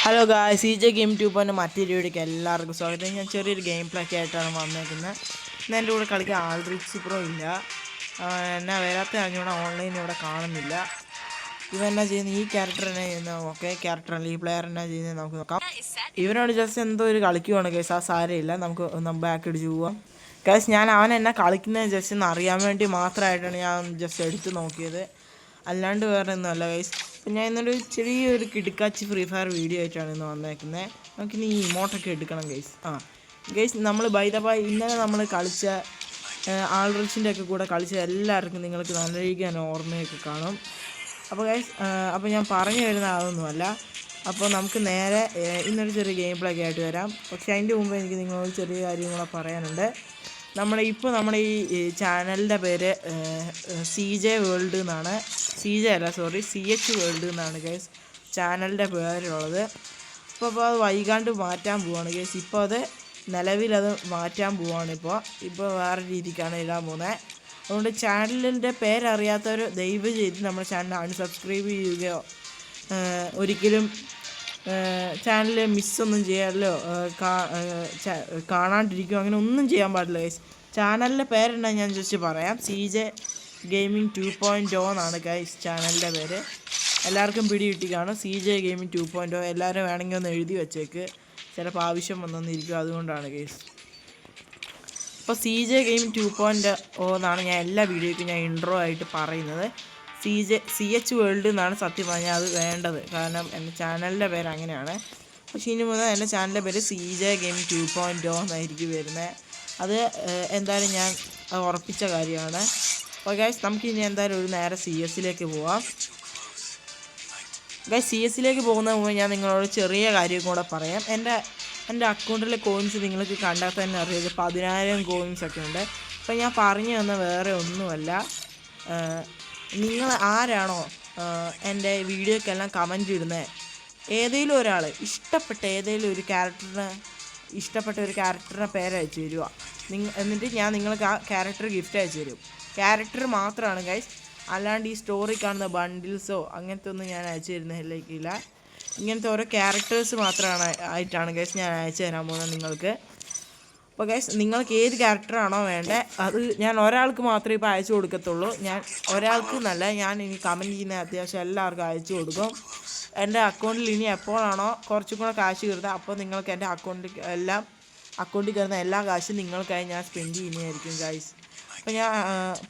Hello guys, CJ game 2.0 മറ്റൊരു വീഡിയോയ്ക്ക് എല്ലാവർക്കും സ്വാഗതം. ഞാൻ ചെറിയൊരു ഗെയിം പ്ലേ ഒക്കെ ആയിട്ടാണ് വന്നേക്കുന്നത്. ഇന്ന് എൻ്റെ കൂടെ കളിക്കാൻ ആൾറിക്സ് പ്രോ ഇല്ല. എന്നാ വരാത്ത അറിഞ്ഞൂടെ ഓൺലൈൻ ഇവിടെ കാണുന്നില്ല. ഇവെന്നാ ചെയ്യുന്നത്, ഈ ക്യാരക്ടർ എന്നാ ചെയ്യുന്നത്, ഓക്കെ ക്യാരക്ടറല്ല ഈ പ്ലെയർ എന്നാ ചെയ്യുന്നത് നമുക്ക് നോക്കാം. ഇവനോട് ജസ്റ്റ് എന്തോ ഒരു കളിക്കുവാണ് ഗൈസ്, ആ സാരമില്ല, നമുക്ക് ബാക്ക് അടിച്ച് പോവാം ഗൈസ്. ഞാൻ അവൻ എന്നാ കളിക്കുന്നത് ജസ്റ്റ് ഒന്ന് അറിയാൻ വേണ്ടി മാത്രമായിട്ടാണ് ഞാൻ ജസ്റ്റ് എടുത്ത് നോക്കിയത്, അല്ലാണ്ട് വേറെ ഒന്നുമല്ല ഗൈസ്. അപ്പം ഞാൻ ഇന്നൊരു ചെറിയൊരു കിടുക്കാച്ചി ഫ്രീ ഫയർ വീഡിയോ ആയിട്ടാണ് ഇന്ന് വന്നേക്കുന്നത്. നമുക്കിനി ഈ ഇമോട്ടൊക്കെ എടുക്കണം ഗൈസ്. ഗൈസ്, നമ്മൾ ബൈ ദ ബൈ ഇന്നലെ നമ്മൾ കളിച്ച ആൾറിച്ചിൻ്റെ ഒക്കെ കൂടെ കളിച്ച എല്ലാവർക്കും നിങ്ങൾക്ക് നല്ല രീതിക്ക് തന്നെ ഓർമ്മയൊക്കെ കാണും. അപ്പോൾ ഗൈസ്, അപ്പോൾ ഞാൻ പറഞ്ഞു വരുന്ന അതൊന്നുമല്ല. അപ്പോൾ നമുക്ക് നേരെ ഇന്നൊരു ചെറിയ ഗെയിം പ്ലേ ഒക്കെ ആയിട്ട് വരാം. പക്ഷേ അതിൻ്റെ മുമ്പ് എനിക്ക് നിങ്ങളോട് ചെറിയ കാര്യം കൂടെ പറയാനുണ്ട്. നമ്മുടെ ഈ ചാനലിൻ്റെ പേര് CJ വേൾഡ് എന്നാണ്. CJ അല്ല, സോറി, CH വേൾഡ് എന്നാണ് ഗൈസ് ചാനലിൻ്റെ പേരുള്ളത്. അപ്പോൾ അത് വൈകാണ്ട് മാറ്റാൻ പോവാണ് ഗൈസ്. ഇപ്പോൾ അത് നിലവിലത് മാറ്റാൻ പോവാണ്. ഇപ്പോൾ വേറെ രീതിക്കാണ് ഇടാൻ പോകുന്നത്. അതുകൊണ്ട് ചാനലിൻ്റെ പേരറിയാത്തവർ ദയവ് ചെയ്ത് നമ്മുടെ ചാനൽ അൺസബ്സ്ക്രൈബ് ചെയ്യുകയോ ഒരിക്കലും ചാനൽ മിസ്സൊന്നും ചെയ്യാമല്ലോ, കാണാണ്ടിരിക്കുകയോ അങ്ങനെ ഒന്നും ചെയ്യാൻ പാടില്ല ഗൈസ്. ചാനലിൻ്റെ പേരെന്നാ ഞാൻ ജസ്റ്റ് പറയാം. CJ ഗെയിമിംഗ് 2.0 എന്നാണ് ഗൈസ് ചാനലിൻ്റെ പേര്. എല്ലാവർക്കും പിടി കിട്ടി കാണും. CJ ഗെയിമിംഗ് 2.0 എല്ലാവരും വേണമെങ്കിൽ ഒന്ന് എഴുതി വെച്ചേക്ക്, ചിലപ്പോൾ ആവശ്യം വന്നൊന്നിരിക്കും, അതുകൊണ്ടാണ് ഗൈസ്. അപ്പോൾ CJ ഗെയിമിംഗ് 2.0 എന്നാണ് ഞാൻ എല്ലാ വീഡിയോയ്ക്കും ഞാൻ ഇൻട്രോ ആയിട്ട് പറയുന്നത്. CH വേൾഡ് എന്നാണ് സത്യം പറഞ്ഞാൽ അത് വേണ്ടത്, കാരണം എൻ്റെ ചാനലിൻ്റെ പേര് അങ്ങനെയാണ്. പക്ഷേ ഇനി മുതൽ എൻ്റെ ചാനലിൻ്റെ പേര് CJ ഗെയിമിംഗ് 2.0 എന്നായിരിക്കും വരുന്നത്. അത് എന്തായാലും ഞാൻ ഉറപ്പിച്ച കാര്യമാണ്. അപ്പോൾ ഗൈസ്, നമുക്കിനി എന്തായാലും ഒരു നേരെ CS പോവാം. ഗൈസ്, CS പോകുന്ന മുമ്പ് ഞാൻ നിങ്ങളോട് ചെറിയ കാര്യം കൂടെ പറയാം. എൻ്റെ അക്കൗണ്ടിലെ കോയിൻസ് നിങ്ങൾക്ക് കണ്ടാൽ തന്നെ അറിയാം, 10,000 കോയിൻസ് ഒക്കെ ഉണ്ട്. അപ്പോൾ ഞാൻ പറഞ്ഞു തന്ന വേറെ ഒന്നുമല്ല, നിങ്ങൾ ആരാണോ എൻ്റെ വീഡിയോക്കെല്ലാം കമൻറ്റ് ഇടുന്നത്, ഏതെങ്കിലും ഒരാൾ ഇഷ്ടപ്പെട്ട ഒരു ക്യാരക്ടറിനെ പേരയച്ചു തരിക. എന്നിട്ട് ഞാൻ നിങ്ങൾക്ക് ആ ക്യാരക്ടർ ഗിഫ്റ്റ് അയച്ചു തരും. ക്യാരക്ടർ മാത്രമാണ് ഗൈസ്, അല്ലാണ്ട് ഈ സ്റ്റോറി കാണുന്ന ബണ്ടിൽസോ അങ്ങനത്തെ ഒന്നും ഞാൻ അയച്ചു തരുന്നില്ല. ഇങ്ങനത്തെ ഓരോ ക്യാരക്ടേഴ്സ് ആയിട്ടാണ് ഗൈസ് ഞാൻ അയച്ചു തരാൻ പോകുന്നത് നിങ്ങൾക്ക്. അപ്പോൾ ഗൈസ്, നിങ്ങൾക്ക് ഏത് ക്യാരക്ടറാണോ വേണ്ടത് അത് ഞാൻ ഒരാൾക്ക് മാത്രമേ ഇപ്പോൾ അയച്ചു കൊടുക്കത്തുള്ളൂ. ഞാൻ ഒരാൾക്ക് എന്നല്ല, ഞാൻ ഇനി കമൻറ്റ് ചെയ്യുന്ന അത്യാവശ്യം എല്ലാവർക്കും അയച്ചു കൊടുക്കും. എൻ്റെ അക്കൗണ്ടിൽ ഇനി എപ്പോഴാണോ കുറച്ചും കൂടെ കാശ് കയറുന്നത് അപ്പോൾ നിങ്ങൾക്ക് എൻ്റെ അക്കൗണ്ടിൽ കയറുന്ന എല്ലാ കാശും നിങ്ങൾക്കായി ഞാൻ സ്പെൻഡ് ചെയ്യുന്നതായിരിക്കും ഗൈസ്. അപ്പോൾ ഞാൻ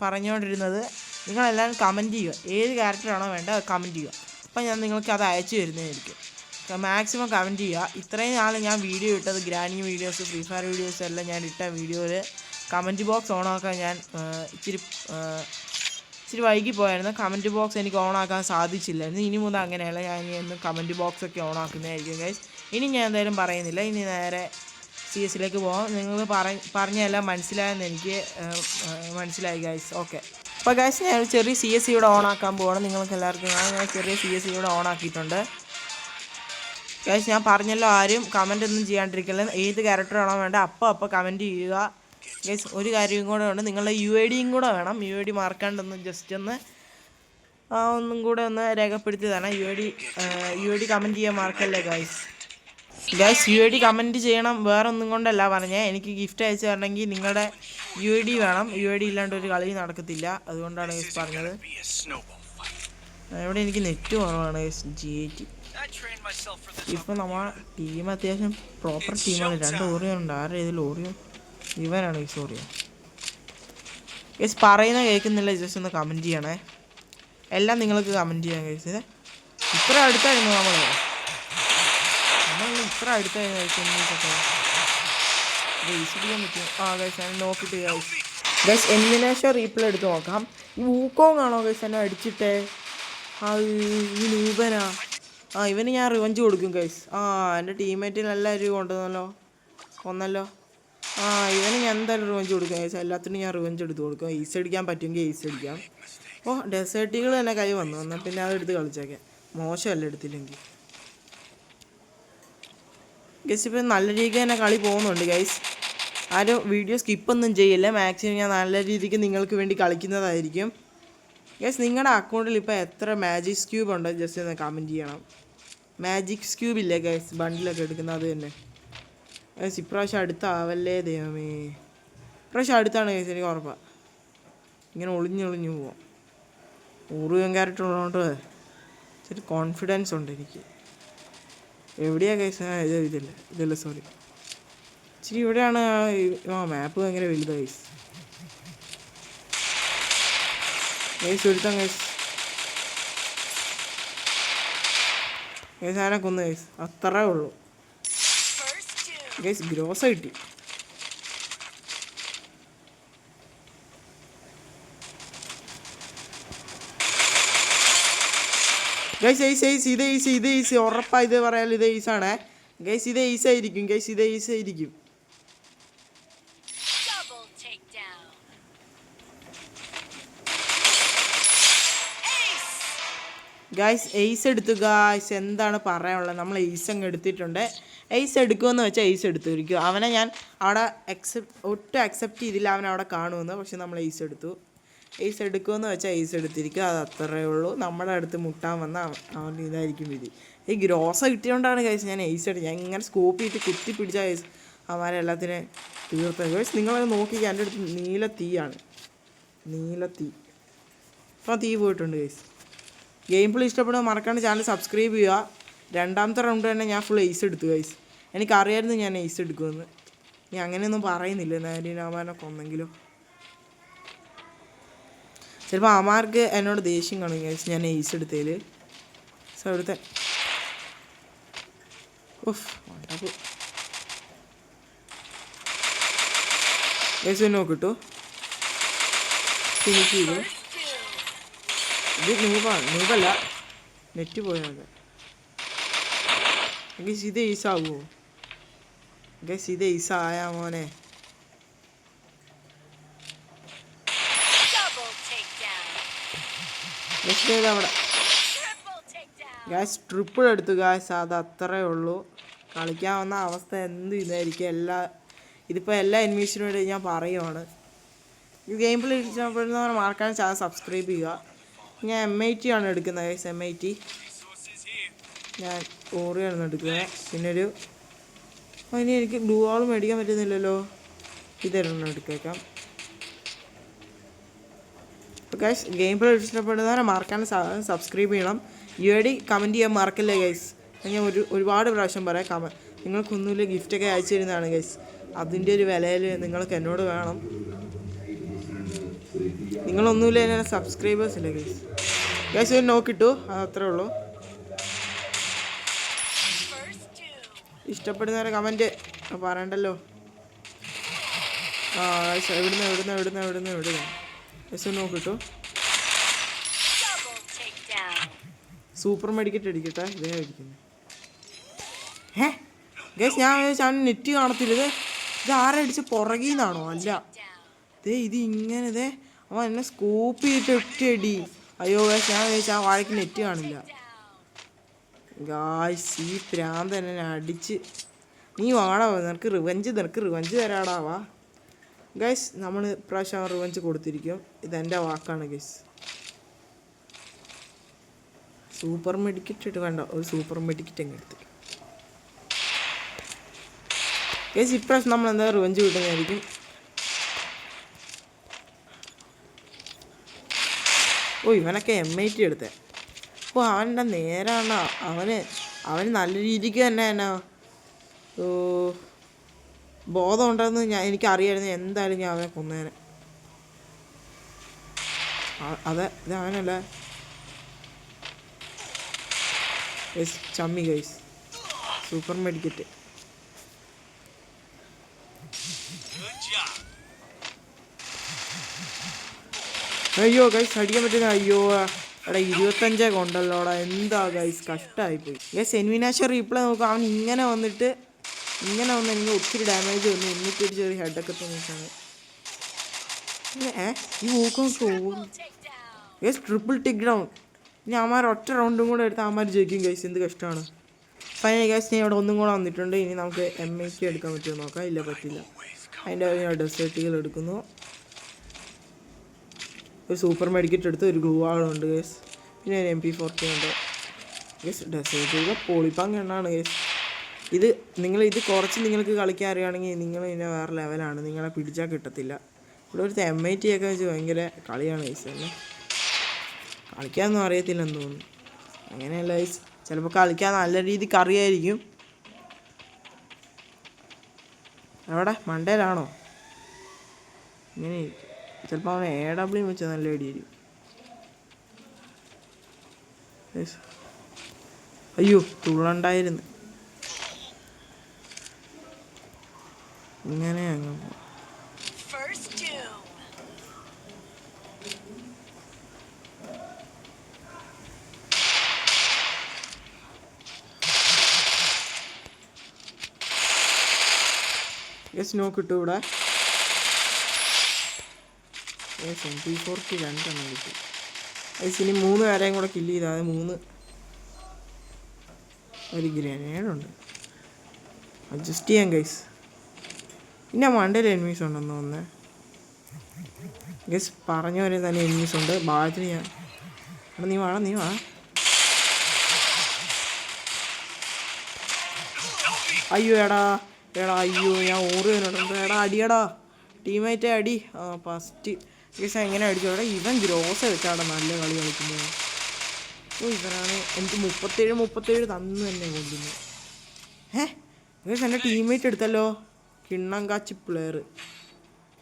പറഞ്ഞുകൊണ്ടിരുന്നത്, നിങ്ങളെല്ലാവരും കമൻറ്റ് ചെയ്യുക, ഏത് ക്യാരക്ടറാണോ വേണ്ടത് അത് കമൻറ്റ് ചെയ്യുക. അപ്പോൾ ഞാൻ നിങ്ങൾക്ക് അത് അയച്ചു തരുന്നതായിരിക്കും. മാക്സിമം കമൻറ്റ് ചെയ്യുക. ഇത്രയും നാൾ ഞാൻ വീഡിയോ ഇട്ടത് granny videos, free fire videos എല്ലാം ഞാൻ ഇട്ട വീഡിയോയിൽ കമൻറ്റ് ബോക്സ് ഓണാക്കാൻ ഞാൻ ഇച്ചിരി വൈകി പോയായിരുന്നു. കമൻറ്റ് ബോക്സ് എനിക്ക് ഓണാക്കാൻ സാധിച്ചില്ലായിരുന്നു. ഇനി മുതൽ അങ്ങനെയല്ല, ഞാൻ ഇനി എന്നും കമൻറ്റ് ബോക്സൊക്കെ ഓണാക്കുന്നതായിരിക്കും ഗൈസ്. ഇനി ഞാൻ എന്തായാലും പറയുന്നില്ല, ഇനി നേരെ CS പോകാം. നിങ്ങൾ പറഞ്ഞെല്ലാം മനസ്സിലായെന്ന് എനിക്ക് മനസ്സിലായി ഗൈസ്. ഓക്കെ, അപ്പോൾ ഗൈസ്, ഞാൻ ചെറിയ CS ഇവിടെ ഓണാക്കാൻ പോവാണ്. നിങ്ങൾക്ക് എല്ലാവർക്കും ഞാൻ ചെറിയ CS ഇവിടെ ഓണാക്കിയിട്ടുണ്ട് ഗൈസ്. ഞാൻ പറഞ്ഞല്ലോ, ആരും കമൻ്റ് ഒന്നും ചെയ്യാണ്ടിരിക്കില്ല. ഏത് ക്യാരക്ടറാണോ വേണ്ട അപ്പോൾ കമൻറ്റ് ചെയ്യുക ഗൈസ്. ഒരു കാര്യം കൂടെ ഉണ്ട്, നിങ്ങളുടെ UID കൂടെ വേണം. UID മറക്കാണ്ടൊന്ന് ജസ്റ്റ് ഒന്നും കൂടെ ഒന്ന് രേഖപ്പെടുത്തി തരണം. UID കമൻറ്റ് ചെയ്യാൻ മറക്കല്ലേ ഗൈസ്. UID കമൻറ്റ് ചെയ്യണം, വേറെ ഒന്നും കൊണ്ടല്ല പറഞ്ഞത്. എനിക്ക് ഗിഫ്റ്റ് അയച്ചു തരണമെങ്കിൽ നിങ്ങളുടെ UID വേണം. UID ഇല്ലാണ്ട് ഒരു കളി നടക്കത്തില്ല, അതുകൊണ്ടാണ് ഗൈസ് പറഞ്ഞത്. ഇവിടെ എനിക്ക് നെറ്റ് കുറവാണ് ഗൈസ്. G8 ഇപ്പോൾ നമ്മൾ ടീം അത്യാവശ്യം പ്രോപ്പർ ടീമാണ്. 2 ഓറിയുണ്ട്. ആരുടെ ഇതിൽ ഓറിയോ? ഇവനാണ് ഗൈസ് ഓറിയോ. ഗൈസ്, പറയുന്ന കേൾക്കുന്നില്ല, ജസ്റ്റ് ഒന്ന് കമൻറ്റ് ചെയ്യണേ. എല്ലാം നിങ്ങൾക്ക് കമൻറ്റ് ചെയ്യാം ഗൈസ്. ഇത്ര അടുത്തായിരുന്നു നമ്മൾ ഇത്ര അടുത്തായിരുന്നു ഗൈസ് ചെയ്യാൻ പറ്റും. ഗൈസ്, ഞാൻ നോക്കിയിട്ട് ഗൈസ് എലിമിനേഷൻ റീപ്ലേ എടുത്ത് നോക്കാം. ഈ വൂക്കോങ് ആണോ ഗൈസ് എന്നെ അടിച്ചിട്ടേ? ഈ നൂപനാ. ഇവന് ഞാൻ റിവഞ്ച് കൊടുക്കും ഗൈസ്. എൻ്റെ ടീംമേറ്റിന് എല്ലാവരും കൊന്നല്ലോ. ഇവന് ഞാൻ എന്തായാലും റിവഞ്ച് കൊടുക്കും ഗൈസ്. എല്ലാത്തിനും ഞാൻ റിവഞ്ച് എടുത്ത് കൊടുക്കും. ഈസ് അടിക്കാൻ പറ്റുമെങ്കിൽ ഈസ് അടിക്കാം. ഡെസേർട്ടുകൾ തന്നെ കൈ വന്നാൽ പിന്നെ അതെടുത്ത് കളിച്ചേക്കാം. മോശമല്ല എടുത്തില്ലെങ്കിൽ ഗൈസ്. ഇപ്പം നല്ല രീതിക്ക് തന്നെ കളി പോകുന്നുണ്ട് ഗൈസ്. ആരും വീഡിയോ സ്കിപ്പൊന്നും ചെയ്യില്ല. മാക്സിമം ഞാൻ നല്ല രീതിക്ക് നിങ്ങൾക്ക് വേണ്ടി കളിക്കുന്നതായിരിക്കും. ഗൈസ്, നിങ്ങളുടെ അക്കൗണ്ടിൽ ഇപ്പോൾ എത്ര മാജിക് ക്യൂബ് ഉണ്ടോ ജസ്റ്റ് ഒന്ന് കമൻറ്റ് ചെയ്യണം. മാജിക് സ്ക്യൂബ് ഇല്ലേ ഗൈസ്, ബണ്ടിലൊക്കെ എടുക്കുന്ന അത് തന്നെ ഗൈസ്. ഇപ്രാവശ്യം അടുത്താവല്ലേ ദൈവമേ, ഇപ്രാവശ്യം അടുത്താണ് ഗൈസ്, എനിക്ക് ഉറപ്പാണ്. ഇങ്ങനെ ഒളിഞ്ഞൊളിഞ്ഞു പോവാം. 100 ക്യാരറ്റ് ഉള്ളതുകൊണ്ട് ഇച്ചിരി കോൺഫിഡൻസ് ഉണ്ട് എനിക്ക്. എവിടെയാണ് ഗൈസ്? ഇതല്ല സോറി, ഇച്ചിരി ഇവിടെയാണ്. മാപ്പ് ഭയങ്കര വലുതാണ് ഗൈസ്. ഗൈസ് ഒരുത്താം ഗൈസ്, ഗൈസ് ആനെ കൊന്നു ഗൈസ്, അത്രേ ഉള്ളൂ ഗൈസ്. ഗ്രോസ കിട്ടി ഗൈസ്. ഇത് ഈസി ഉറപ്പാ. ഇത് പറയാലോ, ഇത് ഈസാണേ ഗൈസ്. ഇത് ഈസായിരിക്കും ഗൈസ്, ഇത് ഈസായിരിക്കും. ഗൈസ് എയ്സ് എടുത്തു ഗായ്സ്. എന്താണ് പറയാനുള്ളത്, നമ്മൾ എയ്സ് അങ്ങ് എടുത്തിട്ടുണ്ട്. എയ്സ് എടുക്കുമെന്ന് വെച്ചാൽ എയ്സ് എടുത്തിരിക്കും. അവനെ ഞാൻ അവിടെ ഒട്ടും അക്സെപ്റ്റ് ചെയ്തില്ല അവൻ അവിടെ കാണുമെന്ന്. പക്ഷെ നമ്മൾ എയ്സ് എടുത്തു. എയ്സ് എടുക്കുമെന്ന് വെച്ചാൽ എയ്സ് എടുത്തിരിക്കും, അത് അത്രയേ ഉള്ളൂ. നമ്മുടെ അടുത്ത് മുട്ടാൻ വന്ന അവൻ ഇതായിരിക്കും വിധി. ഈ ഗ്രോസ കിട്ടിയോണ്ടാണ് ഗൈസ് ഞാൻ എയ്സ് എടുത്ത്. ഞാൻ ഇങ്ങനെ സ്കോപ്പ് ചെയ്തിട്ട് കുത്തി പിടിച്ച ഗൈസ് അവന്മാരെ എല്ലാത്തിനും തീർത്ത ഗൈസ്. നിങ്ങളത് നോക്കിക്കുക, എൻ്റെ അടുത്ത് നീല തീയാണ്, നീല തീ. അപ്പോൾ തീ പോയിട്ടുണ്ട് ഗൈസ്. ഗെയിം പ്ലേ ഇഷ്ടപ്പെടുമ്പോൾ മറക്കാണ്ട് ചാനൽ സബ്സ്ക്രൈബ് ചെയ്യുക. രണ്ടാമത്തെ റൗണ്ട് തന്നെ ഞാൻ ഫുൾ എയ്സ് എടുത്തു ഗൈസ്. എനിക്കറിയായിരുന്നു ഞാൻ എയ്സ് എടുക്കുമെന്ന്. ഞാൻ അങ്ങനെയൊന്നും പറയുന്നില്ല, നാരിനാമാനെ കൊന്നെങ്കിലും. ചിലപ്പോൾ അമാർക്ക് എന്നോട് ദേഷ്യം കാണും ഗൈസ് ഞാൻ എയ്സ് എടുത്തതിൽ. സോ അവിടുത്തെ ഗൈസ് നോക്കിട്ടു ഫിനിഷ് ചെയ്തു. ഇത് നൂബല്ല, നെറ്റ് പോയത് ഗൈസ്. ഇത് ഈസാവോ ഗൈസ്? ഇത് ഈസായാ മോനെ. അവിടെ ഗൈസ് ട്രിപ്പിൾ എടുത്തു ഗൈസ്, അത് അത്രേ ഉള്ളൂ. കളിക്കാവുന്ന അവസ്ഥ എന്ത് ഇതായിരിക്കും. ഇതിപ്പോൾ എല്ലാ എനിമീസിനും വേണ്ടി ഞാൻ പറയുവാണ്. ഈ ഗെയിം പ്ലേ ഇഷ്ടപ്പെടുന്നവരെ മറക്കാൻ ചാനൽ സബ്സ്ക്രൈബ് ചെയ്യുക. ഞാൻ M80 ആണ് എടുക്കുന്നത് ഗൈസ്, M80 ഞാൻ ഓറിയാണ് എടുക്കുന്നത്. പിന്നൊരു ഇനി എനിക്ക് ബ്ലൂ വാൾ മേടിക്കാൻ പറ്റുന്നില്ലല്ലോ, ഇതൊരെണ്ണം എടുക്കേക്കാം. അപ്പോൾ ഗൈസ് ഗെയിം പ്ലേ ഇഷ്ടപ്പെടുന്നവരെ മറക്കാൻ സബ്സ്ക്രൈബ് ചെയ്യണം. UID കമൻറ്റ് ചെയ്യാൻ മറക്കല്ലേ ഗൈസ്. ഞാൻ ഒരുപാട് പ്രാവശ്യം പറയാം, നിങ്ങൾക്കൊന്നുമില്ല ഗിഫ്റ്റൊക്കെ അയച്ചു തരുന്നതാണ് ഗൈസ്. അതിൻ്റെ ഒരു വിലയിൽ നിങ്ങൾക്ക് എന്നോട് വേണം. നിങ്ങളൊന്നുമില്ല എന്നെ സബ്സ്ക്രൈബേഴ്സ് ഇല്ല ഗൈസ്. ഗൈസ് ഒരു നോക്കിട്ടു, അതത്രേ ഉള്ളൂ. ഇഷ്ടപ്പെടുന്നവരെ കമൻറ്റ് പറയണ്ടല്ലോ. ഗൈസ് എവിടുന്ന് ഗൈസ് നോക്കിട്ടു. സൂപ്പർ മെഡിക്കറ്റ് അടിക്കട്ടെ, ഇതേ അടിക്കുന്നു. ഗൈസ് ഞാൻ വിചാരിച്ചു നെറ്റ് കാണത്തില്ല. ഇത് ആരടിച്ച് പുറകിൽ നിന്നാണോ? അല്ല, ഇത് ഇങ്ങനെ അവൻ എന്നെ സ്കൂപ്പ് ചെയ്തിട്ട് ഒറ്റയടി. അയ്യോ ഗൈസ് ഞാൻ വിചാരിച്ചു ആ വാഴയ്ക്ക് നെറ്റ് കാണില്ല. ഗായ്സ് ഈ പ്രാന്ത് എന്നെ അടിച്ച്. നീ വാടാ, നിനക്ക് റിവഞ്ച് തരാടാവാ. ഗൈസ് നമ്മൾ ഇപ്രാവശ്യം റിവഞ്ച് കൊടുത്തിരിക്കും, ഇതെൻ്റെ വാക്കാണ് ഗൈസ്. സൂപ്പർ മെഡിക്കറ്റ് ഇട്ട് വേണ്ട, ഒരു സൂപ്പർ മെഡിക്കറ്റ് അങ്ങ് എടുത്ത് ഗൈസ്. ഇപ്രാവശ്യം നമ്മൾ എന്താ റിവഞ്ച് കിട്ടുന്നതായിരിക്കും. ഇവനൊക്കെ M80 എടുത്തേ. അവൻ്റെ നേരാണ്. അവന് നല്ല രീതിക്ക് തന്നെ ബോധം ഉണ്ടെന്ന് എനിക്കറിയായിരുന്നു. എന്തായാലും ഞാൻ അവനെ കൊന്നേനെ. അതെ ഇത് അവനല്ല ഗൈസ്, ചമ്മി ഗൈസ്. സൂപ്പർ മെഡിക്കറ്റ്. അയ്യോ ഗൈസ് അടിക്കാൻ പറ്റുന്ന. അയ്യോ എടാ 25 കൊണ്ടല്ലോടാ. എന്താ ഗൈസ് കഷ്ടമായിപ്പോയി ഗൈസ്. എൻവിനാശ റീപ്ലേ നോക്കുക, അവൻ ഇങ്ങനെ വന്ന് എനിക്ക് ഒത്തിരി ഡാമേജ് വന്നു. എന്നിട്ട് ഒരു ചെറിയ ഹെഡൊക്കെ തോന്നിയിട്ടാണ്. ഈ ഊക്കം ഗൈസ് ട്രിപ്പിൾ ടിക്ക് ഡൗൺ. ഇനി അവന്മാർ ഒറ്റ റൗണ്ടും കൂടെ എടുത്ത് അവന്മാർ ജയിക്കും ഗൈസ്. എന്ത് കഷ്ടമാണ്. ഫൈനൽ ഗൈസ് ഞാൻ ഇവിടെ ഒന്നും കൂടെ വന്നിട്ടുണ്ട്. ഇനി നമുക്ക് M80 എടുക്കാൻ പറ്റുമോ നോക്കാം. ഇല്ല പറ്റില്ല. അതിൻ്റെ ഡെസേർട്ടുകൾ എടുക്കുന്നു. ഒരു സൂപ്പർ മെഡിക്കറ്റ് എടുത്ത് ഒരു ഗ്ലൂ വാളുണ്ട് ഗൈസ്. പിന്നെ ഒരു MP40 ഉണ്ട്. ഗൈസ് ഡെസേർട്ടുകൾ പൊളിപ്പാൻ കണ്ണാണ് ഗൈസ്. ഇത് കുറച്ച് നിങ്ങൾക്ക് കളിക്കാൻ അറിയുകയാണെങ്കിൽ നിങ്ങൾ പിന്നെ വേറെ ലെവലാണ്, നിങ്ങളെ പിടിച്ചാൽ കിട്ടത്തില്ല. ഇവിടെ ഒരു MIT ഒക്കെ വെച്ച് ഭയങ്കര കളിയാണ് ഗൈസ്. തന്നെ കളിക്കാനൊന്നും അറിയത്തില്ലെന്ന് തോന്നുന്നു. അങ്ങനെയല്ല ഗൈസ്, ചിലപ്പോൾ കളിക്കാൻ നല്ല രീതിക്ക് അറിയായിരിക്കും. എവിടെ മണ്ടയിലാണോ? ഇങ്ങനെ ചിലപ്പോൾ അവൻ AW വെച്ച് നല്ല അടിയായിരിക്കും. അയ്യോ തുള്ളണ്ടായിരുന്നു. ഇങ്ങനെ അങ്ങ് നോ കിട്ടും ഇവിടെ. MP4 2 കിട്ടും. ഇനി 3 പേരെയും കൂടെ കില്ല് ചെയ്താൽ 3 ഒരു ഗ്രനേഡുണ്ട്, അഡ്ജസ്റ്റ് ചെയ്യാം ഗൈസ്. പിന്നെ മണ്ടയിൽ എനിമീസ് ഉണ്ടെന്ന് തോന്നുന്നത് ഗൈസ്. പറഞ്ഞ പോലെ തന്നെ എനിമീസ് ഉണ്ട്. ഭാഗത്തിന് ഞാൻ നീ വാ. അയ്യോ എടാ അയ്യോ ഞാൻ ഓടുന്നുണ്ട്. അടിയടാ ടീമേറ്റേ അടി. ഫസ്റ്റ് ഗൈസ് എങ്ങനെ അടിച്ചു അവിടെ. ഇവൻ ഗ്രോസ് വെച്ചാടാ നല്ല കളി കളിക്കുന്നത്. ഇവനാണ് എനിക്ക് 37 തന്നു തന്നെ കൊണ്ടുവന്നു. ഗൈസ് എൻ്റെ ടീമേറ്റ് എടുത്തല്ലോ, കിണ്ണം കാച്ചി പ്ലെയർ.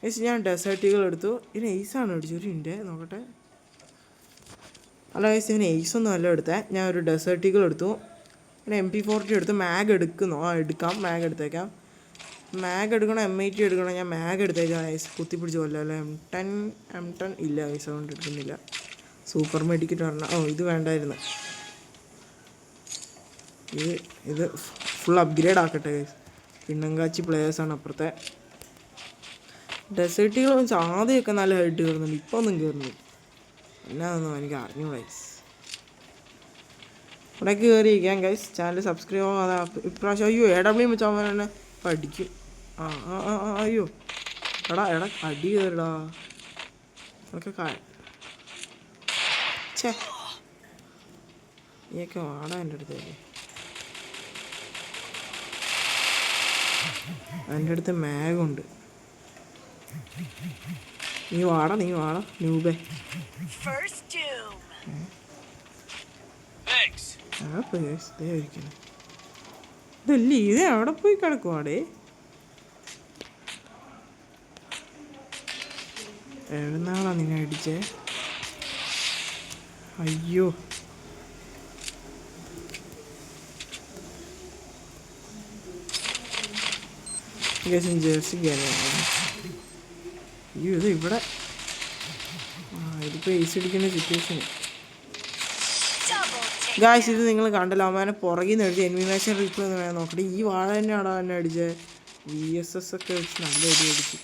ഗൈസ് ഞാൻ ഡെസേർട്ടുകൾ എടുത്തു. ഇതിന് എയ്സാണ് അടിച്ചു. ഒരു മിനിറ്റ് നോക്കട്ടെ. അല്ല ഗൈസ് ഇതിന് എയ്സൊന്നും അല്ല എടുത്തേ. ഞാൻ ഒരു ഡെസേർട്ടുകൾ എടുത്തു. പിന്നെ MP40 എടുത്ത്. മാഗ് എടുക്കാം. മാഗ് എടുത്തേക്കാം. മാഗ് എടുക്കണം, MIT എടുക്കണം. ഞാൻ മാഗ് എടുത്തേക്കാം ഗൈസ്. കുത്തിപ്പിടിച്ച് കൊല്ലോ അല്ലേ. M10 ഇല്ല ഗൈസ്, അതുകൊണ്ട് എടുക്കുന്നില്ല. സൂപ്പർ മെഡിക്കറ്റ് പറഞ്ഞാൽ ഇത് വേണ്ടായിരുന്നു. ഇത് ഫുൾ അപ്ഗ്രേഡ് ആക്കട്ടെ ഗൈസ്. കിണ്ണങ്കാച്ചി പ്ലേയേഴ്സാണ് അപ്പുറത്തെ. ഡെസേർട്ടുകൾ വെച്ച് ആദ്യമൊക്കെ നല്ല ഹൈറ്റ് കയറുന്നുണ്ട്, ഇപ്പോൾ ഒന്നും കയറുന്നു. എന്നാതൊന്നും എനിക്ക് അറിഞ്ഞു ഗൈസ്. ഇവിടെ കയറിയിരിക്കാം ഗൈസ്. ചാനൽ സബ്സ്ക്രൈബ് ആവാതെ ഇപ്രാവശ്യം. അയ്യോ AW വെച്ചാൽ തന്നെ പഠിക്കും. അയ്യോ എടാ അടി കയറിടാ. അതൊക്കെ നീയൊക്കെ വാടാ എൻ്റെ അടുത്തേക്ക്. എൻ്റെ അടുത്ത് മാഗുണ്ട്. നീ വാടാ ന്യൂബേ. ഇതല്ലേ ഇത് എവിടെ പോയി കിടക്കുവാടേ. എഴുന്നാളാ നിന്നെ അടിച്ചേ. അയ്യോ ജേഴ്സി അയ്യോ ഇത് ഇവിടെ ഇതിപ്പോൾ ഏസ് അടിക്കുന്ന സിറ്റുവേഷൻ. ഗായ്സ് ഇത് നിങ്ങൾ കണ്ടല്ലോ, അവനെ പുറകിൽ നിന്ന് അടിച്ച് എനിമേഷൻ റീപ്ലേ എന്ന് വേണം നോക്കട്ടെ. ഈ വാഴ തന്നെയാണോ എന്നെ അടിച്ചത്. VSS ഒക്കെ വെച്ച് നല്ല അടിച്ചു.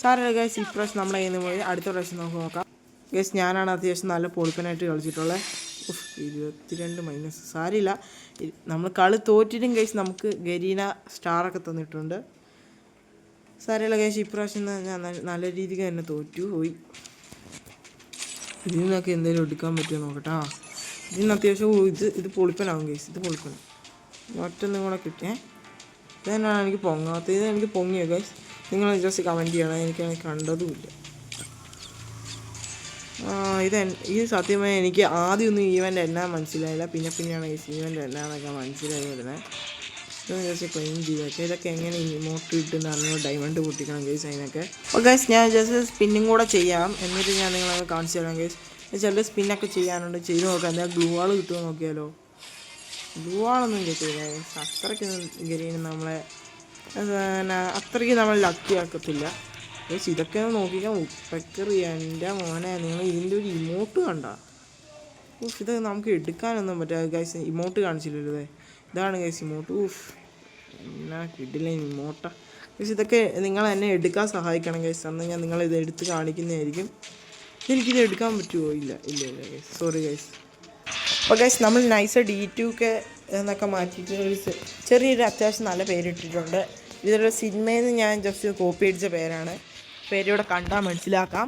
സാരമില്ല ഗൈസ്, ഇപ്രാവശ്യം നമ്മളെ കയ്യിൽ നിന്ന് പോയി അടുത്ത പ്രാവശ്യം നമുക്ക് നോക്കാം. ഗൈസ് ഞാനാണ് അത്യാവശ്യം നല്ല പൊളിപ്പനായിട്ട് കളിച്ചിട്ടുള്ളത്. 22 മൈനസ്. സാരമില്ല, നമ്മൾ കളി തോറ്റിട്ടും ഗൈസ് നമുക്ക് ഗരീന സ്റ്റാറൊക്കെ തന്നിട്ടുണ്ട്. സാരമില്ല ഗൈസ്, ഇപ്രാവശ്യം ഞാൻ നല്ല രീതിക്ക് തന്നെ തോറ്റു പോയി. ഇതിൽ നിന്നൊക്കെ എന്തെങ്കിലും എടുക്കാൻ പറ്റുമോ നോക്കട്ടാ. ഇതിന് അത്യാവശ്യം ഇത് പൊളിപ്പനാവും ഗൈസ്. ഇത് പൊളിപ്പന മറ്റൊന്നും കൂടെ കിട്ടിയേ. ഇത് തന്നെയാണ് എനിക്ക് പൊങ്ങാത്തത്. ഇത് എനിക്ക് പൊങ്ങിയോ ഗൈസ്? നിങ്ങൾ ജസ്റ്റ് കമൻറ്റ് ചെയ്യണം. എനിക്കാണെങ്കിൽ കണ്ടതുമില്ല. ഇത് സത്യമായി എനിക്ക് ആദ്യമൊന്നും ഈവൻ്റ് എന്നാ മനസ്സിലായില്ല. പിന്നെയാണ് ഈവൻ്റ് എന്നാന്നൊക്കെ മനസ്സിലായി വരുന്നത്. ഇതൊന്ന് ജസ്റ്റ് ക്ലെയിം ചെയ്തൊക്കെ ഇതൊക്കെ എങ്ങനെ ഇമോട്ട് കിട്ടുന്ന അറിഞ്ഞു. ഡയമണ്ട് പൊട്ടിക്കണം ഗൈസ് അതിനൊക്കെ. അപ്പോൾ ഗൈസ് ഞാൻ ജസ്റ്റ് സ്പിന്നിങ് കൂടെ ചെയ്യാം, എന്നിട്ട് ഞാൻ നിങ്ങളത് കാണിച്ചു തരാം ഗൈസ്. ചില സ്പിന്നൊക്കെ ചെയ്യാനുണ്ട്, ചെയ്ത് നോക്കാം. എന്താ ഗ്ലൂ വാൾ കിട്ടുമോ നോക്കിയാലോ. ഗ്ലൂ വാളൊന്നും കിട്ടില്ല ഗൈസ്. അത്രയ്ക്ക് ഗരീന് നമ്മളെ അത്രയ്ക്ക് നമ്മൾ ലക്കി ആക്കത്തില്ല ഗൈസ്. ഇതൊക്കെ നോക്കിക്കാൻ ഉപ്പക്കറി എൻ്റെ മോനെ. നിങ്ങൾ ഇതിൻ്റെ ഒരു ഇമോട്ട് കണ്ട. ഇത് നമുക്ക് എടുക്കാനൊന്നും പറ്റാ ഗൈസ്. ഇമോട്ട് കാണിച്ചില്ലല്ലോ. ഇതാണ് ഗൈസ് ഇമോട്ട്. എന്നാ കിട്ടില്ല ഇമോട്ട ഗൈസ്. ഇതൊക്കെ നിങ്ങൾ എന്നെ എടുക്കാൻ സഹായിക്കണം ഗൈസ്. അന്ന് ഞാൻ നിങ്ങളിത് എടുത്ത് കാണിക്കുന്നതായിരിക്കും. എനിക്കിത് എടുക്കാൻ പറ്റുമോ? ഇല്ല ഗൈസ്, സോറി ഗൈസ്. അപ്പോൾ ഗൈസ് നമ്മൾ നൈസ് D2 എന്നൊക്കെ മാറ്റിയിട്ട് ചെറിയൊരു അത്യാവശ്യം നല്ല പേരിട്ടിട്ടുണ്ട്. ഇതൊരു സിനിമയിൽ നിന്ന് ഞാൻ ജസ്റ്റ് കോപ്പി അടിച്ച പേരാണ്. പേരിവിടെ കണ്ടാൽ മനസ്സിലാക്കാം.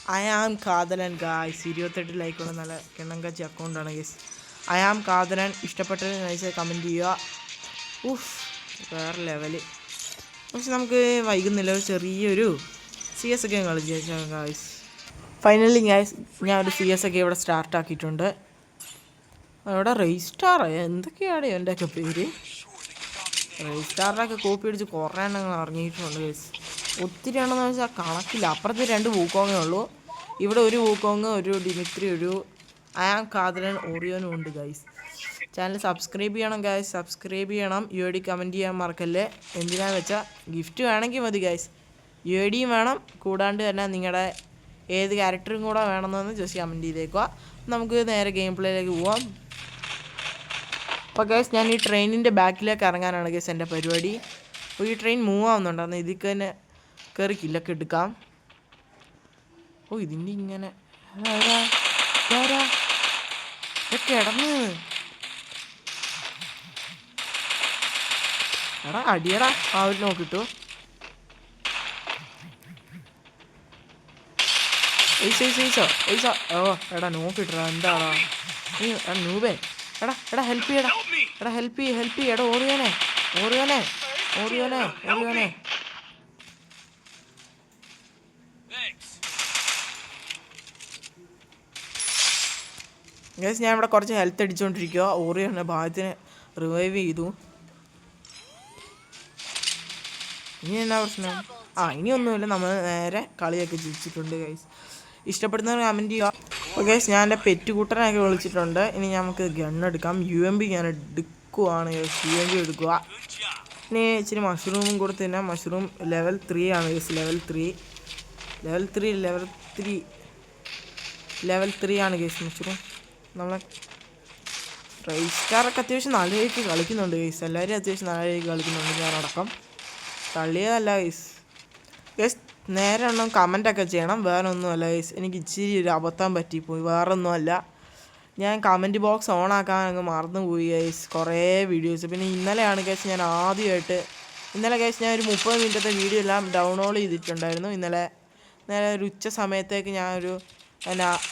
I am Kadhalan guys. 28 ലൈക്കുള്ള നല്ല കിണ്ണം കാച്ചി അക്കൗണ്ടാണ് ഗൈസ്. I am കാതരൻ. ഇഷ്ടപ്പെട്ടത് നൈസായി കമൻറ്റ് ചെയ്യുക. ഉഫ്, വേറെ ലെവല്. പക്ഷെ നമുക്ക് വൈകുന്നില്ല, ഒരു ചെറിയൊരു CS ഒക്കെ കളിച്ചു ഗായ്സ്. ഫൈനലി ഗായ്സ് ഞാൻ ഒരു CS ഒക്കെ ഇവിടെ സ്റ്റാർട്ടാക്കിയിട്ടുണ്ട്. അവിടെ റെയ്സ്റ്റാർ എന്തൊക്കെയാണ് എൻ്റെയൊക്കെ പേര്. റെയ്സ്റ്റാറിനൊക്കെ കോപ്പി അടിച്ച് കുറേ എണ്ണങ്ങൾ ഇറങ്ങിയിട്ടുണ്ട് ഗൈസ്. ഒത്തിരി ആണെന്ന് വെച്ചാൽ കണക്കില്ല. അപ്പുറത്ത് 2 വൂക്കോങ്ങേ ഉള്ളൂ, ഇവിടെ ഒരു വൂക്കോങ്, ഒരു ഡിമിത്രി, ഒരു ഐ ആം കാതരൻ, ഓറിയോനും ഉണ്ട് ഗൈസ്. ചാനൽ സബ്സ്ക്രൈബ് ചെയ്യണം ഗൈസ്, സബ്സ്ക്രൈബ് ചെയ്യണം. UID കമൻറ്റ് ചെയ്യാൻ മറക്കല്ലേ. എന്തിനാന്ന് വെച്ചാൽ ഗിഫ്റ്റ് വേണമെങ്കിൽ മതി ഗൈസ്. UIDയും വേണം, കൂടാണ്ട് തന്നെ നിങ്ങളുടെ ഏത് ക്യാരക്ടറും കൂടെ വേണമെന്ന് ജസ്റ്റ് കമൻറ്റ് ചെയ്തേക്കുക. നമുക്ക് നേരെ ഗെയിം പ്ലേയിലേക്ക് പോവാം. അപ്പോൾ ഗൈസ് ഞാൻ ഈ ട്രെയിനിൻ്റെ ബാക്കിലേക്ക് ഇറങ്ങാനാണ് ഗൈസ് എൻ്റെ പരിപാടി. അപ്പോൾ ഈ ട്രെയിൻ മൂവ് ആവുന്നുണ്ട്, ഇതിൽ തന്നെ കയറി കില്ലൊക്കെ എടുക്കാം. ഓ ഇതിൻ്റെ ഇങ്ങനെ കിടന്ന് എടാ അടിയടാ ആ ഒരു നോക്കിട്ടു. ഓ എടാ നോക്കിട്ടാ എന്താടാ നീ നൂബേ. എടാ ഹെൽപ്പ് ചെയ്യടാ, ഹെൽപ്പ് ചെയ്യ. എടാ ഓറിയോനെ. ഗൈസ് ഞാൻ ഇവിടെ കുറച്ച് ഹെൽത്ത് അടിച്ചുകൊണ്ടിരിക്കുക. ഓറിയോനെ ഭാഗത്തിന് റിവൈവ് ചെയ്തു. ഇനി എന്നാ പ്രശ്നം? ഇനിയൊന്നുമില്ല, നമ്മൾ നേരെ കളിയൊക്കെ ജയിച്ചിട്ടുണ്ട് ഗൈസ്. ഇഷ്ടപ്പെടുന്നവർ കമൻറ്റ് ചെയ്യുക. അപ്പോൾ ഗൈസ് ഞാൻ എൻ്റെ പെറ്റ് കൂട്ടനൊക്കെ വിളിച്ചിട്ടുണ്ട്. ഇനി നമുക്ക് ഗണ്ണെടുക്കാം. UMP ഞാൻ എടുക്കുവാണ് ഗൈസ്, UMP എടുക്കുക. ഇനി ഇച്ചിരി മഷ്റൂമും കൂടെ തന്നെ. മഷ്റൂം ലെവൽ 3 ആണ് ഗൈസ്, ലെവൽ 3 ആണ് ഗൈസ് മഷ്റൂം. നമ്മളെ റെയ്സ്റ്റാറൊക്കെ അത്യാവശ്യം നല്ല രീതിക്ക് കളിക്കുന്നുണ്ട് ഗൈസ്. എല്ലാവരും അത്യാവശ്യം നല്ല രീതിക്ക് കളിക്കുന്നുണ്ട്, ഞാനടക്കം. തള്ളിയതല്ല ഗൈസ്. നേരെ ഒന്നും കമൻറ്റൊക്കെ ചെയ്യണം, വേറെ ഒന്നുമല്ല ഗൈസ്. എനിക്ക് ഇച്ചിരി ഒരു അബദ്ധം പറ്റിപ്പോയി, വേറെ ഒന്നുമല്ല. ഞാൻ കമൻറ്റ് ബോക്സ് ഓൺ ആക്കാൻ അങ്ങ് മറന്നുപോയി ഗൈസ്, കുറേ വീഡിയോസ്. പിന്നെ ഇന്നലെയാണ് ഗൈസ് ഞാൻ ആദ്യമായിട്ട്, ഇന്നലെ ഗൈസ് ഞാൻ ഒരു 30 മിനിറ്റത്തെ വീഡിയോ എല്ലാം ഡൗൺലോഡ് ചെയ്തിട്ടുണ്ടായിരുന്നു. ഇന്നലെ ഒരു ഉച്ച സമയത്തേക്ക് ഞാനൊരു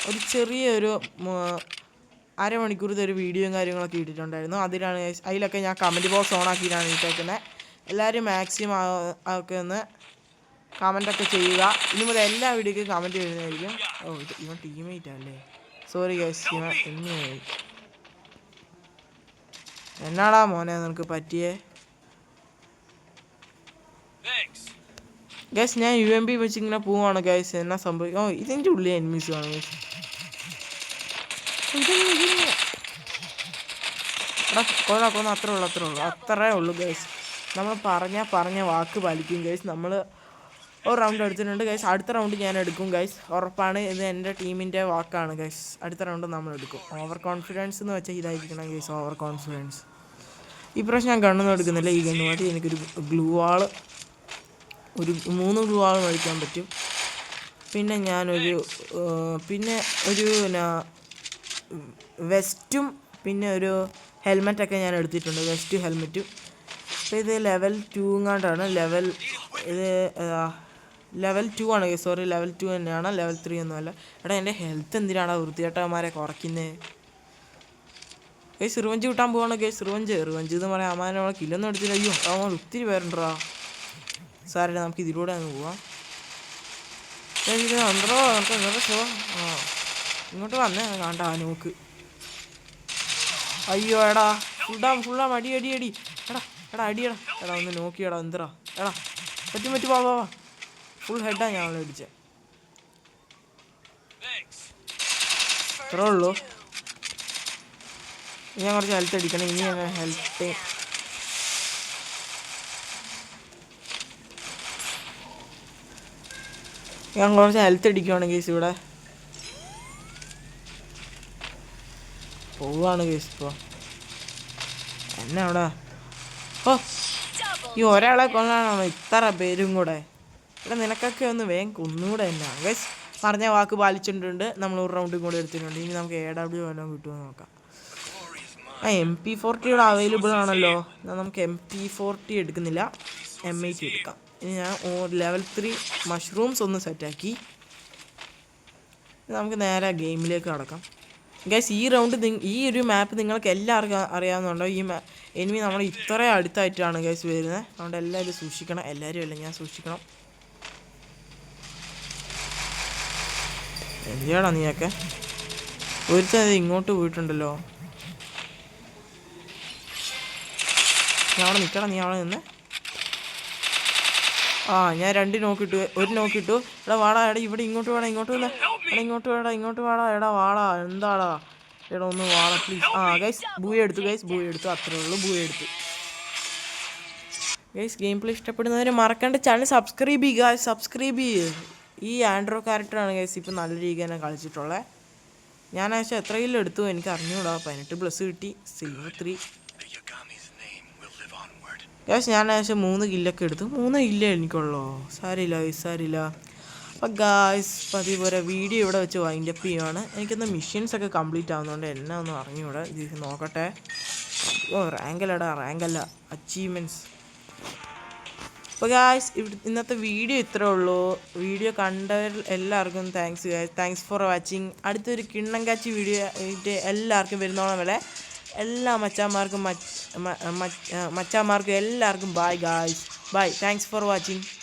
ഒരു ചെറിയൊരു അരമണിക്കൂറത്തെ ഒരു വീഡിയോയും കാര്യങ്ങളൊക്കെ ഇട്ടിട്ടുണ്ടായിരുന്നു. അതിലൊക്കെ ഞാൻ കമൻറ്റ് ബോക്സ് ഓൺ ആക്കിയിട്ടാണ് ഇട്ടേക്കുന്നത്. എല്ലാവരും മാക്സിമം ഒക്കെ ഒന്ന് കമൻറ്റൊക്കെ ചെയ്യുക. ഇനി മുതൽ എല്ലാ വീഡിയോയ്ക്കും കമൻറ്റ് ചെയ്യുന്നതായിരിക്കും. ഇവൻ ടീമേറ്റ് അല്ലേ, സോറി ഗൈസ്. ഇവൻ എന്നാടാ മോനെ നിനക്ക് പറ്റിയേ ഗൈസ്? ഞാൻ UMP വെച്ച് ഇങ്ങനെ പോവാണ് ഗൈസ്, എന്നാ സംഭവിക്കും? ഇതിൻ്റെ ഉള്ളിൽ എനിമീസ് ആണ് ഗൈസ്. കൊള്ളാം, അത്രേ ഉള്ളൂ ഗൈസ്. നമ്മൾ പറഞ്ഞ വാക്ക് പാലിക്കും ഗൈസ്. നമ്മൾ ഒരു റൗണ്ട് എടുത്തിട്ടുണ്ട് ഗൈസ്, അടുത്ത റൗണ്ട് ഞാൻ എടുക്കും ഗൈസ്, ഉറപ്പാണ്. ഇത് എൻ്റെ ടീമിൻ്റെ വാക്കാണ് ഗൈസ്. അടുത്ത റൗണ്ട് നമ്മൾ എടുക്കും. ഓവർ കോൺഫിഡൻസ് എന്ന് വെച്ചാൽ ഇതായിരിക്കണം ഗൈസ്, ഓവർ കോൺഫിഡൻസ്. ഈ പ്രാവശ്യം ഞാൻ ഗണ്ണൊന്നും എടുക്കുന്നില്ല. ഈ ഗണ്ണ് മതി. എനിക്കൊരു ഗ്ലൂ വാള്, ഒരു 3 ഗ്ലൂ വാൾ മേടിക്കാൻ പറ്റും. പിന്നെ ഞാനൊരു വെസ്റ്റും പിന്നെ ഒരു ഹെൽമെറ്റൊക്കെ ഞാൻ എടുത്തിട്ടുണ്ട്, വെസ്റ്റും ഹെൽമെറ്റും. അപ്പോൾ ഇത് ലെവൽ 2 എങ്ങാണ്ടാണ്. ലെവൽ 2 ആണ് ഗൈസ്, സോറി ലെവൽ 2 തന്നെയാണ്, ലെവൽ 3 ഒന്നുമല്ല. എടാ എൻ്റെ ഹെൽത്ത് എന്തിനാണ് വൃത്തികെട്ടവന്മാരെ കുറയ്ക്കുന്നത് ഗൈസ്? റിവഞ്ച് കിട്ടാൻ പോവാണ് ഗൈസ്. റിവഞ്ച് എന്ന് പറയാം. അമ്മാനെ നമ്മളെ കില്ലൊന്നും എടുത്തില്ല. അയ്യോ അവൻ ഒത്തിരി പേരുണ്ടാ. സാറില്ല, നമുക്ക് ഇതിലൂടെ അങ്ങ് പോവാം. ഇങ്ങോട്ട് വന്നേ കാണ്ട നോക്ക്. അയ്യോ എടാ ഫുള്ളാ അടി. എടാ അടിയടാ. എടാ ഒന്ന് നോക്കിയടാ. എന്തടാ എടാ പറ്റും വാ ഫുൾ ഹെഡാ ഞാൻ അവളെ അടിച്ചേ. ഇത്രേ ഉള്ളൂ. ഞാൻ കുറച്ച് ഹെൽത്ത് അടിക്കണം. ഇനി ഞാൻ ഹെൽത്ത് അടിക്കുവാണ് കേസ്. ഇവിടെ പോവാണ് കേസ്. ഇപ്പോൾ എന്നെ അവിടെ ഈ ഒരാളെ കൊല്ലാനാണോ ഇത്ര പേരും കൂടെ? ഇവിടെ നിനക്കൊക്കെ ഒന്ന് വേഗം കൊന്നുകൂടെ തന്നെ ഗൈസ്. പറഞ്ഞ വാക്ക് പാലിച്ചിട്ടുണ്ട്. നമ്മൾ ഒരു റൗണ്ടും കൂടെ എടുത്തിട്ടുണ്ട്. ഇനി നമുക്ക് AW വല്ലതും കിട്ടുമെന്ന് നോക്കാം. MP40 ഇവിടെ അവൈലബിൾ ആണല്ലോ. നമുക്ക് MP40 എടുക്കുന്നില്ല, M80 എടുക്കാം. ഇനി ഞാൻ ലെവൽ 3 മഷ്റൂംസ് ഒന്ന് സെറ്റാക്കി നമുക്ക് നേരെ ഗെയിമിലേക്ക് കടക്കാം. ഗൈസ് ഈ റൗണ്ട് ഈ ഒരു മാപ്പ് നിങ്ങൾക്ക് എല്ലാവർക്കും അറിയാവുന്നുണ്ടോ? എനിമി നമ്മൾ ഇത്രയും അടുത്തായിട്ടാണ് ഗൈസ് വരുന്നത്. അതുകൊണ്ട് എല്ലാവരും സൂക്ഷിക്കണം. എല്ലാവരും അല്ല, ഞാൻ സൂക്ഷിക്കണം. എന്തിയാടാ നീയൊക്കെ? ഒരുത്തത് ഇങ്ങോട്ട് പോയിട്ടുണ്ടല്ലോ. ഞാൻ അവിടെ നിൽക്കണം, നീ അവിടെ നിന്ന്. ഞാൻ 2 നോക്കിട്ടു, 1 നോക്കിട്ടു. എടാ വാടാ, എടാ ഇവിടെ ഇങ്ങോട്ട് വേടാ, ഇങ്ങോട്ട് വല്ല, എടാ ഇങ്ങോട്ട് വേടാ, എടാ വാടാ, എന്താടാ, എടാ ഒന്ന് വാടാ പ്ലീസ്. ഗൈസ് ബൂയ എടുത്തു, അത്രേ ഉള്ളൂ, ബൂയ എടുത്തു. ഗൈസ് ഗെയിം പ്ലേ ഇഷ്ടപ്പെടുന്നവർ മറക്കാണ്ട് ചാനൽ സബ്സ്ക്രൈബ് ചെയ്യുക. ഈ ആൻഡ്രോ ക്യാരക്ടറാണ് ഗൈസ് ഇപ്പം നല്ല രീതിയിൽ തന്നെ കളിച്ചിട്ടുള്ളത്. ഞാൻ ആവശ്യം എത്ര കിലോ എടുത്തു എനിക്ക് അറിഞ്ഞൂടാ. 18+ കിട്ടി, സിൽവർ 3. ഗൈസ് ഞാൻ ആവശ്യം 3 കില്ലൊക്കെ എടുത്തു. 3 കില്ല എനിക്കുള്ളൂ. സാരില്ല. അപ്പം ഗായ്സ് പതിപോലെ വീഡിയോ ഇവിടെ വെച്ച് വൈൻഡപ്പ് ചെയ്യുവാണ്. എനിക്കൊന്ന് മിഷൻസൊക്കെ കംപ്ലീറ്റ് ആവുന്നതുകൊണ്ട് എന്നെ ഒന്ന് അറിഞ്ഞൂടെ, ഇത് നോക്കട്ടെ. റാങ്കല്ല അച്ചീവ്മെൻറ്റ്സ്. അപ്പോൾ ഗായ്സ് ഇന്നത്തെ വീഡിയോ ഇത്രേ ഉള്ളൂ. വീഡിയോ കണ്ടവർ എല്ലാവർക്കും താങ്ക്സ് ഫോർ വാച്ചിങ്. അടുത്തൊരു കിണ്ണം കാച്ചി വീഡിയോ ആയിട്ട് എല്ലാവർക്കും വരുന്നോളം വരെ എല്ലാ മച്ചാന്മാർക്കും എല്ലാവർക്കും bye guys. Bye, thanks for watching.